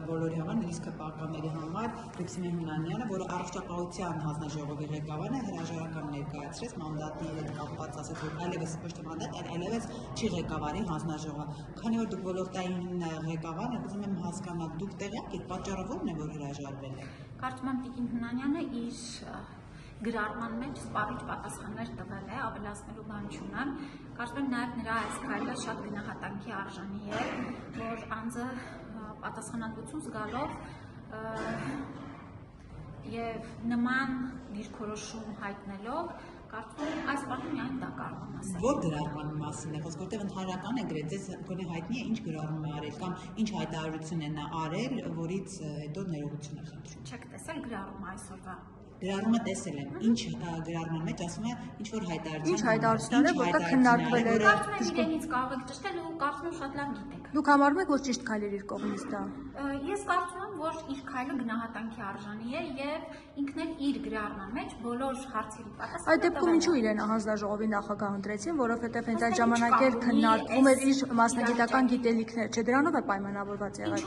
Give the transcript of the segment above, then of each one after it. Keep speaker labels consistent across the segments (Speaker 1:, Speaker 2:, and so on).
Speaker 1: բոլորի համար, նույնիսկ հպականների համար Լյուքսիմե Հունանյանը, որը առողջապահության հանձնաժողովի ղեկավարն է, հրաժարական ներկայացրեց մանդատի հետ կապված, ասաց, որ այլևս ոչ թե մանդատ, այլ այլևս չի ղեկավարի հանձնաժողովը։ Քանի որ դուք ոլորտային ղեկավարն եք, ուզում եմ հասկանալ, դուք տեղյակ եք, պատճառը ո՞րն է, որ հրաժարվել եք։
Speaker 2: Կարծում եմ Տիկին Հունանյանը իր գրառման մեջ սպառիչ պատասխաններ տվել է, ավելացնելու բան չունեմ։ Կարծում եմ նաև նրա այս քայլը շատ գնահատանքի արժանի է, որ անձը պատասխանատվություն զգալով եւ նման դիրքորոշում հայտնելով, կարծում եմ այս բանը միայն դա կարող եմ ասել։
Speaker 1: Որ գրառման մասին է խոսքը, որտեղ ընդհանրական է գրել, ձեզ գոնե հայտնի է ինչ գրառում է արել կամ ինչ հայտարարություն է նա արել, որից հետո ներողություն է խնդրում։
Speaker 2: Չեք տեսել գրառումը այսօրվա։
Speaker 1: Գրառումը տեսել եմ, ինչ գրառման մեջ ասում է ինչ որ հայտարարություն։
Speaker 3: Ինչ հայտարարություններ է, որտեղ քննարկվել է։
Speaker 2: Կարծում եմ իրենից կարող եք ճշտել ու կարծում եմ շատ լավ գիտեք։
Speaker 3: Դուք համարում եք, որ ճիշտ քայլ էր իր կողմից դա։
Speaker 2: Ես կարծում եմ, որ իր քայլը գնահատանքի արժանի է եւ ինքն էլ իր գրառման մեջ բոլոր հարցերի պատասխանը։
Speaker 3: Այդ դեպքում ինչու իրեն հանձնաժողովի նախագահ ընտրեցին, որովհետև հենց այդ ժամանակ էլ քննարկվում էր իր մասնագիտական գիտելիքները, չէ՞ դրանով է պայմանավորված եղել։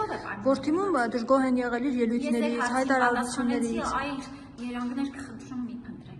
Speaker 3: Որ թիմում դժգոհ են եղել իր ելույթներից, հայտարարություններից։
Speaker 2: Այլ երանգներ կխնդրում մի փնտրել։